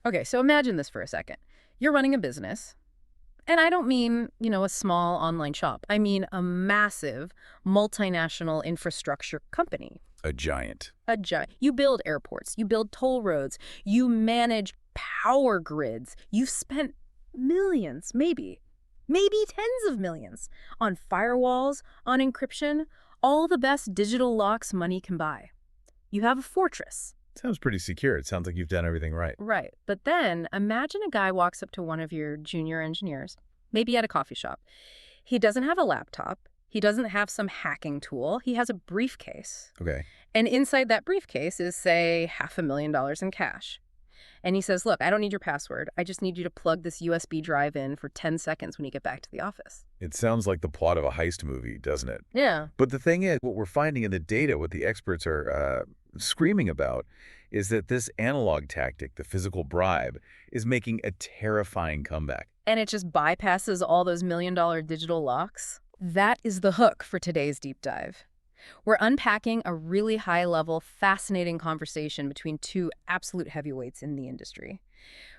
Okay, so imagine this for a second. You're running a business, and I don't mean, a small online shop. I mean a massive multinational infrastructure company. A giant. You build airports, you build toll roads, you manage power grids. You've spent millions, maybe tens of millions, on firewalls, on encryption, all the best digital locks money can buy. You have a fortress. Sounds pretty secure. It sounds like you've done everything right. Right. But then imagine a guy walks up to one of your junior engineers, maybe at a coffee shop. He doesn't have a laptop. He doesn't have some hacking tool. He has a briefcase. Okay. And inside that briefcase is, say, $500,000 in cash. And he says, look, I don't need your password. I just need you to plug this USB drive in for 10 seconds when you get back to the office. It sounds like the plot of a heist movie, doesn't it? Yeah. But the thing is, what we're finding in the data, what the experts are screaming about, is that this analog tactic, the physical bribe, is making a terrifying comeback. And it just bypasses all those million-dollar digital locks? That is the hook for today's deep dive. We're unpacking a really high-level, fascinating conversation between two absolute heavyweights in the industry.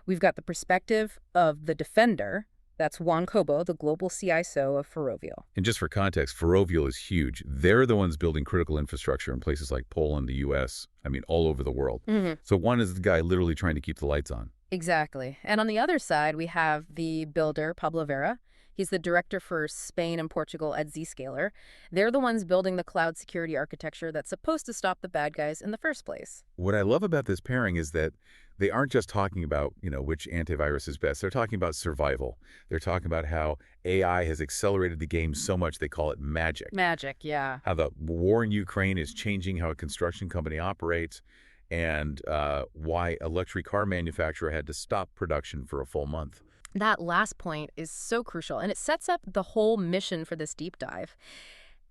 We've got the perspective of the defender. That's Juan Cobo, the global CISO of Ferrovial. And just for context, Ferrovial is huge. They're the ones building critical infrastructure in places like Poland, the U.S., all over the world. So one is the guy literally trying to keep the lights on. Exactly. And on the other side, we have the builder, Pablo Vera. He's the director for Spain and Portugal at Zscaler. They're the ones building the cloud security architecture that's supposed to stop the bad guys in the first place. What I love about this pairing is that they aren't just talking about, which antivirus is best. They're talking about survival. They're talking about how AI has accelerated the game so much they call it magic. Magic, yeah. How the war in Ukraine is changing how a construction company operates, and why a luxury car manufacturer had to stop production for a full month. That last point is so crucial, and it sets up the whole mission for this deep dive.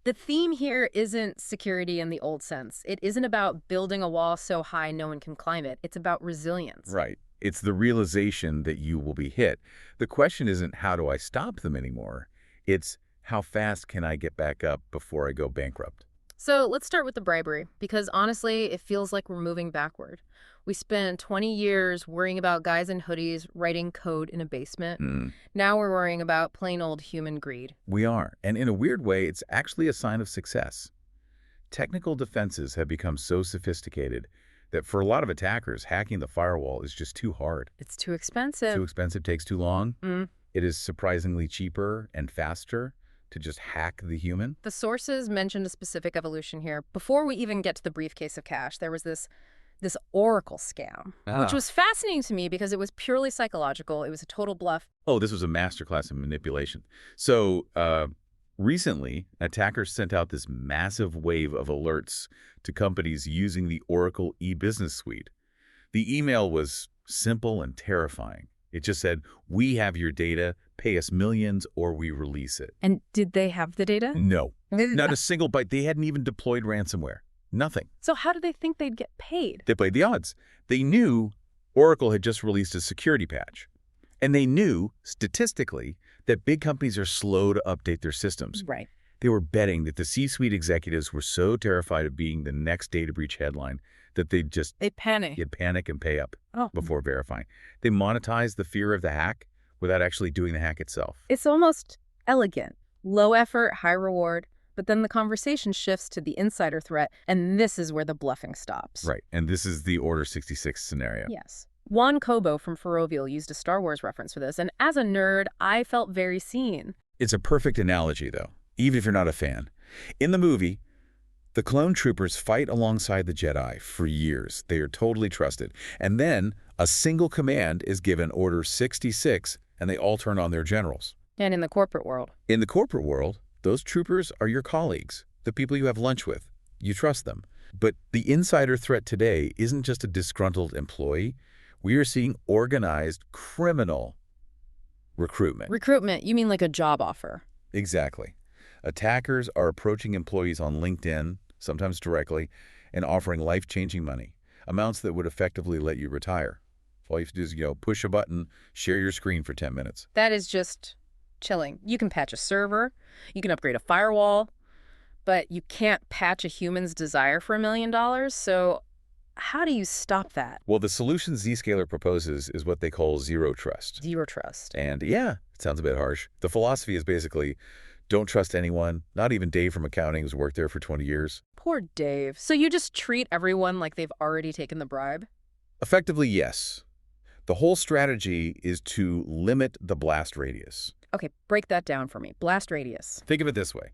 The theme here isn't security in the old sense. It isn't about building a wall so high no one can climb it. It's about resilience. Right. It's the realization that you will be hit. The question isn't how do I stop them anymore? It's how fast can I get back up before I go bankrupt? So let's start with the bribery, because honestly, it feels like we're moving backward. We spent 20 years worrying about guys in hoodies writing code in a basement. Now we're worrying about plain old human greed. We are. And in a weird way, it's actually a sign of success. Technical defenses have become so sophisticated that for a lot of attackers, hacking the firewall is just too hard. It's too expensive. Too expensive, takes too long. It is surprisingly cheaper and faster to just hack the human. The sources mentioned a specific evolution here. Before we even get to the briefcase of cash, there was this Oracle scam, which was fascinating to me because it was purely psychological. It was a total bluff. Oh, this was a masterclass in manipulation. So recently, attackers sent out this massive wave of alerts to companies using the Oracle e-business suite. The email was simple and terrifying. It just said, we have your data, pay us millions or we release it. And did they have the data? No, not a single byte. They hadn't even deployed ransomware. Nothing. So how did they think they'd get paid? They played the odds. They knew Oracle had just released a security patch. And they knew, statistically, that big companies are slow to update their systems. Right. They were betting that the C-suite executives were so terrified of being the next data breach headline that they'd panic. You'd panic and pay up before verifying. They monetized the fear of the hack without actually doing the hack itself. It's almost elegant. Low effort, high reward. But then the conversation shifts to the insider threat, and this is where the bluffing stops. Right, and this is the Order 66 scenario. Yes. Juan Cobo from Ferrovial used a Star Wars reference for this, and as a nerd, I felt very seen. It's a perfect analogy, though, even if you're not a fan. In the movie, the clone troopers fight alongside the Jedi for years. They are totally trusted. And then a single command is given Order 66, and they all turn on their generals. And in the corporate world? In the corporate world, those troopers are your colleagues, the people you have lunch with. You trust them. But the insider threat today isn't just a disgruntled employee. We are seeing organized criminal recruitment. Recruitment? You mean like a job offer? Exactly. Attackers are approaching employees on LinkedIn, sometimes directly, and offering life-changing money, amounts that would effectively let you retire. All you have to do is, push a button, share your screen for 10 minutes. That is just chilling. You can patch a server, you can upgrade a firewall, but you can't patch a human's desire for $1 million. So how do you stop that? Well, the solution Zscaler proposes is what they call zero trust. Zero trust. And yeah, it sounds a bit harsh. The philosophy is basically don't trust anyone, not even Dave from accounting who's worked there for 20 years. Poor Dave. So you just treat everyone like they've already taken the bribe? Effectively, yes. The whole strategy is to limit the blast radius. Okay, break that down for me. Blast radius. Think of it this way.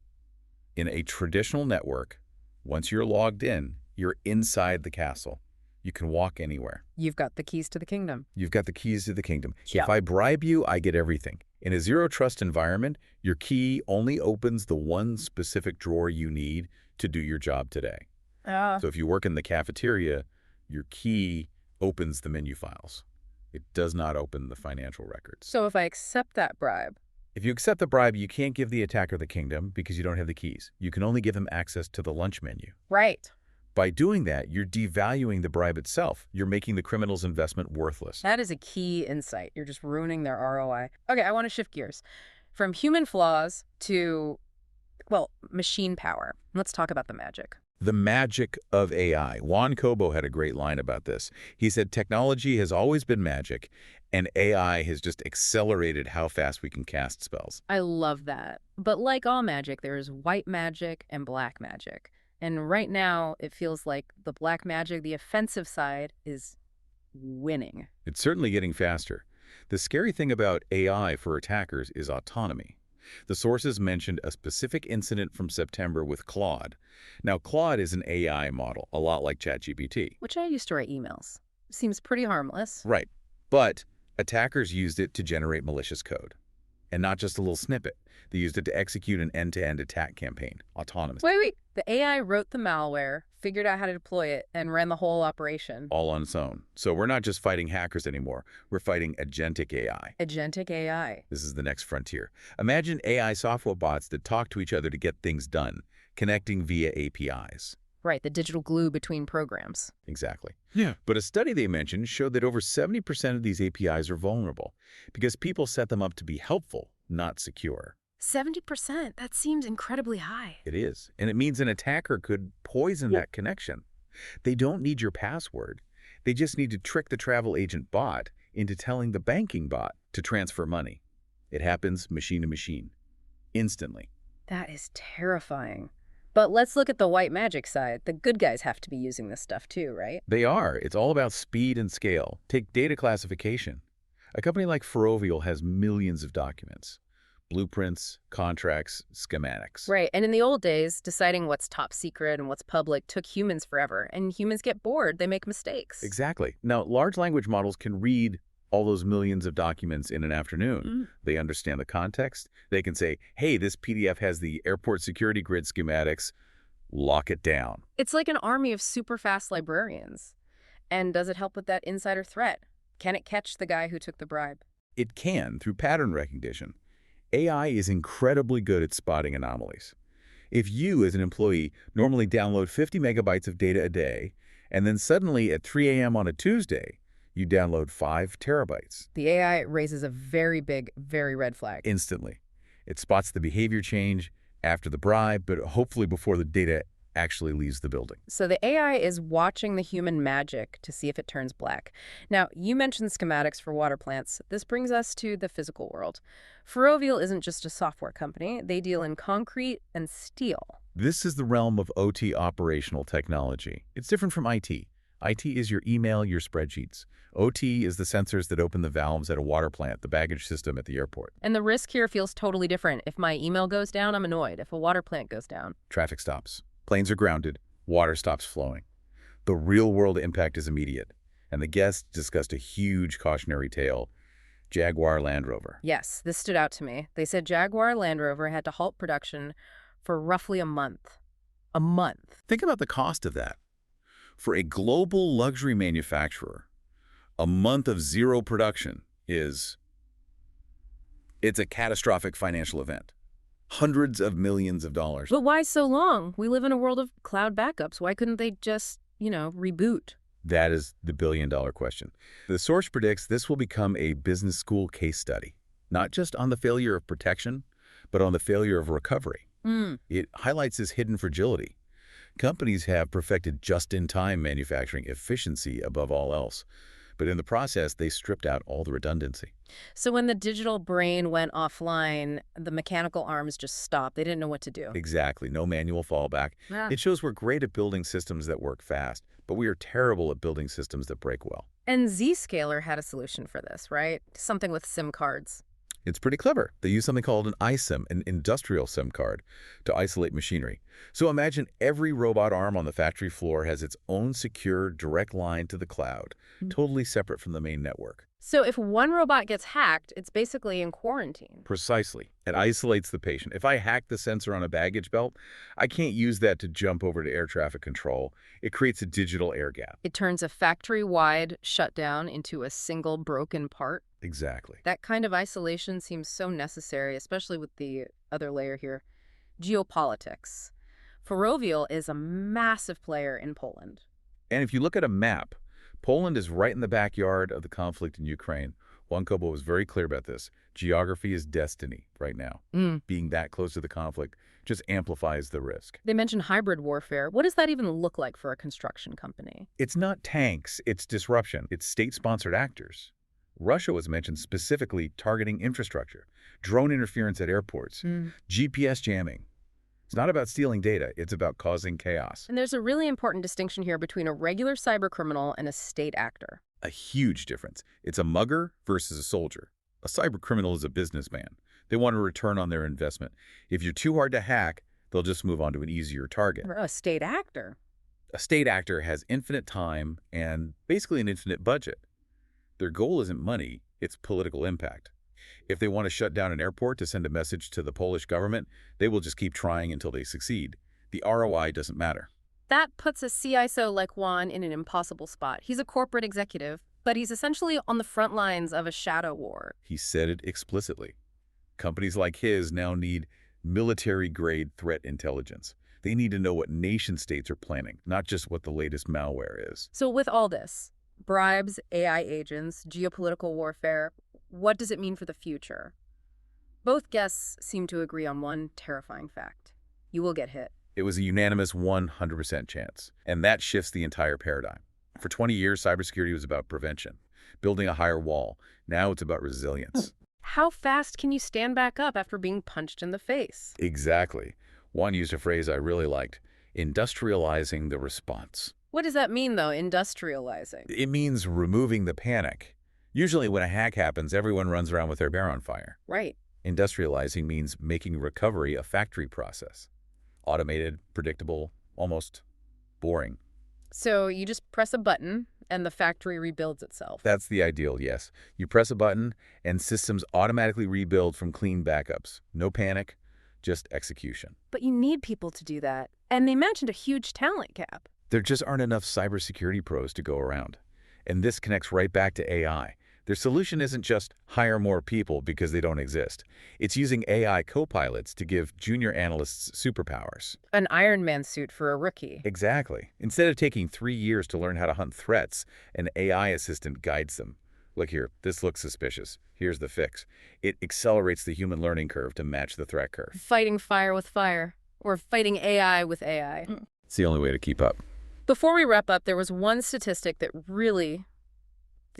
In a traditional network, once you're logged in, you're inside the castle. You can walk anywhere. You've got the keys to the kingdom. You've got the keys to the kingdom. Yep. If I bribe you, I get everything. In a zero-trust environment, your key only opens the one specific drawer you need to do your job today. So if you work in the cafeteria, your key opens the menu files. It does not open the financial records. So if I accept that bribe, If you accept the bribe, you can't give the attacker the kingdom because you don't have the keys. You can only give them access to the lunch menu. right. By doing that, you're devaluing the bribe itself. You're making the criminal's investment worthless. That is a key insight. You're just ruining their ROI. Okay, I want to shift gears from human flaws to, well, machine power. Let's talk about the magic. The magic of AI. Juan Cobo had a great line about this. He said, technology has always been magic, and AI has just accelerated how fast we can cast spells. I love that. But like all magic, there is white magic and black magic. And right now, it feels like the black magic, the offensive side, is winning. It's certainly getting faster. The scary thing about AI for attackers is autonomy. The sources mentioned a specific incident from September with Claude. Now, Claude is an AI model, a lot like ChatGPT. Which I used to write emails. Seems pretty harmless. Right. But attackers used it to generate malicious code. And not just a little snippet. They used it to execute an end-to-end attack campaign, autonomously. Wait. The AI wrote the malware, figured out how to deploy it, and ran the whole operation. All on its own. So we're not just fighting hackers anymore. We're fighting agentic AI. Agentic AI. This is the next frontier. Imagine AI software bots that talk to each other to get things done, connecting via APIs. Right, the digital glue between programs. Exactly. Yeah. But a study they mentioned showed that over 70% of these APIs are vulnerable because people set them up to be helpful, not secure. 70%? That seems incredibly high. It is. And it means an attacker could poison that connection. They don't need your password. They just need to trick the travel agent bot into telling the banking bot to transfer money. It happens machine to machine, instantly. That is terrifying. But let's look at the white magic side. The good guys have to be using this stuff too, right? They are. It's all about speed and scale. Take data classification. A company like Ferrovial has millions of documents. Blueprints, contracts, schematics. Right, and in the old days, deciding what's top secret and what's public took humans forever, and humans get bored, they make mistakes. Exactly. Now, large language models can read all those millions of documents in an afternoon. They understand the context. They can say, hey, this PDF has the airport security grid schematics. Lock it down. It's like an army of super fast librarians. And does it help with that insider threat? Can it catch the guy who took the bribe? It can through pattern recognition. AI is incredibly good at spotting anomalies. If you, as an employee, normally download 50 megabytes of data a day, and then suddenly at 3 a.m. on a Tuesday, you download 5 terabytes. The AI raises a very big, very red flag. Instantly. It spots the behavior change after the bribe, but hopefully before the data actually leaves the building. So the AI is watching the human magic to see if it turns black. Now, you mentioned schematics for water plants. This brings us to the physical world. Ferrovial isn't just a software company. They deal in concrete and steel. This is the realm of OT operational technology. It's different from IT. IT is your email, your spreadsheets. OT is the sensors that open the valves at a water plant, the baggage system at the airport. And the risk here feels totally different. If my email goes down, I'm annoyed. If a water plant goes down. Traffic stops. Planes are grounded. Water stops flowing. The real-world impact is immediate. And the guests discussed a huge cautionary tale. Jaguar Land Rover. Yes, this stood out to me. They said Jaguar Land Rover had to halt production for roughly a month. A month. Think about the cost of that. For a global luxury manufacturer, a month of zero production it's a catastrophic financial event. Hundreds of millions of dollars. But why so long? We live in a world of cloud backups. Why couldn't they just, reboot? That is the billion-dollar question. The source predicts this will become a business school case study, not just on the failure of protection, but on the failure of recovery. It highlights this hidden fragility. Companies have perfected just-in-time manufacturing efficiency above all else. But in the process, they stripped out all the redundancy. So when the digital brain went offline, the mechanical arms just stopped. They didn't know what to do. Exactly. No manual fallback. Yeah. It shows we're great at building systems that work fast, but we are terrible at building systems that break well. And Zscaler had a solution for this, right? Something with SIM cards. It's pretty clever. They use something called an iSIM, an industrial SIM card, to isolate machinery. So imagine every robot arm on the factory floor has its own secure, direct line to the cloud, totally separate from the main network. So if one robot gets hacked, it's basically in quarantine. Precisely. It isolates the patient. If I hack the sensor on a baggage belt, I can't use that to jump over to air traffic control. It creates a digital air gap. It turns a factory-wide shutdown into a single broken part. Exactly. That kind of isolation seems so necessary, especially with the other layer here. Geopolitics. Ferrovial is a massive player in Poland. And if you look at a map, Poland is right in the backyard of the conflict in Ukraine. Juan Cobo was very clear about this. Geography is destiny right now. Being that close to the conflict just amplifies the risk. They mentioned hybrid warfare. What does that even look like for a construction company? It's not tanks, it's disruption. It's state-sponsored actors. Russia was mentioned specifically targeting infrastructure, drone interference at airports, GPS jamming. It's not about stealing data, it's about causing chaos. And there's a really important distinction here between a regular cybercriminal and a state actor. A huge difference. It's a mugger versus a soldier. A cybercriminal is a businessman. They want a return on their investment. If you're too hard to hack, they'll just move on to an easier target. Or a state actor. A state actor has infinite time and basically an infinite budget. Their goal isn't money, it's political impact. If they want to shut down an airport to send a message to the Polish government, they will just keep trying until they succeed. The ROI doesn't matter. That puts a CISO like Juan in an impossible spot. He's a corporate executive, but he's essentially on the front lines of a shadow war. He said it explicitly. Companies like his now need military-grade threat intelligence. They need to know what nation-states are planning, not just what the latest malware is. So with all this, bribes, AI agents, geopolitical warfare, what does it mean for the future? Both guests seem to agree on one terrifying fact. You will get hit. It was a unanimous 100% chance, and that shifts the entire paradigm. For 20 years, cybersecurity was about prevention, building a higher wall. Now it's about resilience. How fast can you stand back up after being punched in the face? Exactly. One used a phrase I really liked, industrializing the response. What does that mean, though, industrializing? It means removing the panic. Usually when a hack happens, everyone runs around with their hair on fire. Right. Industrializing means making recovery a factory process. Automated, predictable, almost boring. So you just press a button and the factory rebuilds itself. That's the ideal, yes. You press a button and systems automatically rebuild from clean backups. No panic, just execution. But you need people to do that. And they mentioned a huge talent gap. There just aren't enough cybersecurity pros to go around. And this connects right back to AI. Their solution isn't just hire more people because they don't exist. It's using AI co-pilots to give junior analysts superpowers. An Iron Man suit for a rookie. Exactly. Instead of taking 3 years to learn how to hunt threats, an AI assistant guides them. Look here, this looks suspicious. Here's the fix. It accelerates the human learning curve to match the threat curve. Fighting fire with fire. Or fighting AI with AI. It's the only way to keep up. Before we wrap up, there was one statistic that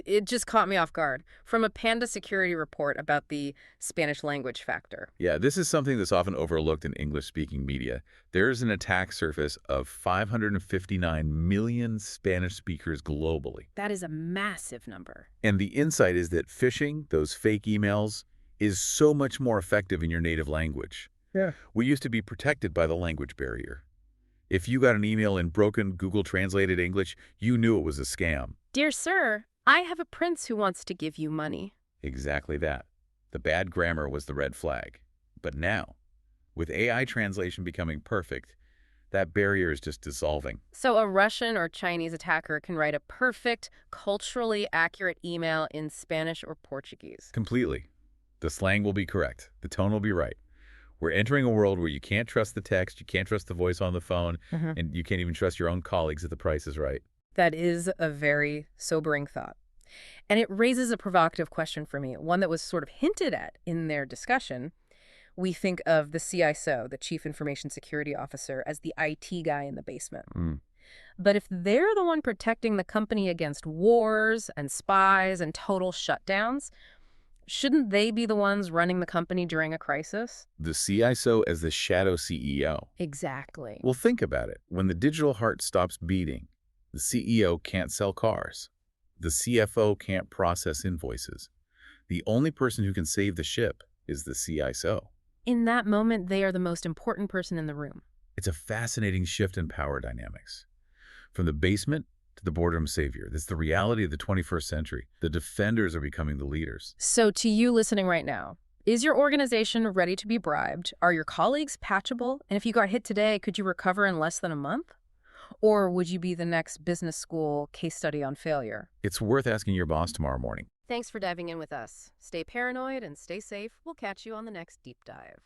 it just caught me off guard. From a Panda security report about the Spanish language factor. Yeah, this is something that's often overlooked in English-speaking media. There is an attack surface of 559 million Spanish speakers globally. That is a massive number. And the insight is that phishing, those fake emails, is so much more effective in your native language. Yeah. We used to be protected by the language barrier. If you got an email in broken Google translated English, you knew it was a scam. Dear sir, I have a prince who wants to give you money. Exactly that. The bad grammar was the red flag. But now, with AI translation becoming perfect, that barrier is just dissolving. So a Russian or Chinese attacker can write a perfect, culturally accurate email in Spanish or Portuguese. Completely. The slang will be correct. The tone will be right. We're entering a world where you can't trust the text, you can't trust the voice on the phone, and you can't even trust your own colleagues if the price is right. That is a very sobering thought. And it raises a provocative question for me, one that was sort of hinted at in their discussion. We think of the CISO, the Chief Information Security Officer, as the IT guy in the basement. Mm. But if they're the one protecting the company against wars and spies and total shutdowns, shouldn't they be the ones running the company during a crisis? The CISO as the shadow CEO. Exactly. Well, think about it. When the digital heart stops beating, the CEO can't sell cars. The CFO can't process invoices. The only person who can save the ship is the CISO. In that moment, they are the most important person in the room. It's a fascinating shift in power dynamics. From the basement to the boardroom savior. That's the reality of the 21st century. The defenders are becoming the leaders. So to you listening right now, is your organization ready to be bribed? Are your colleagues patchable? And if you got hit today, could you recover in less than a month? Or would you be the next business school case study on failure? It's worth asking your boss tomorrow morning. Thanks for diving in with us. Stay paranoid and stay safe. We'll catch you on the next deep dive.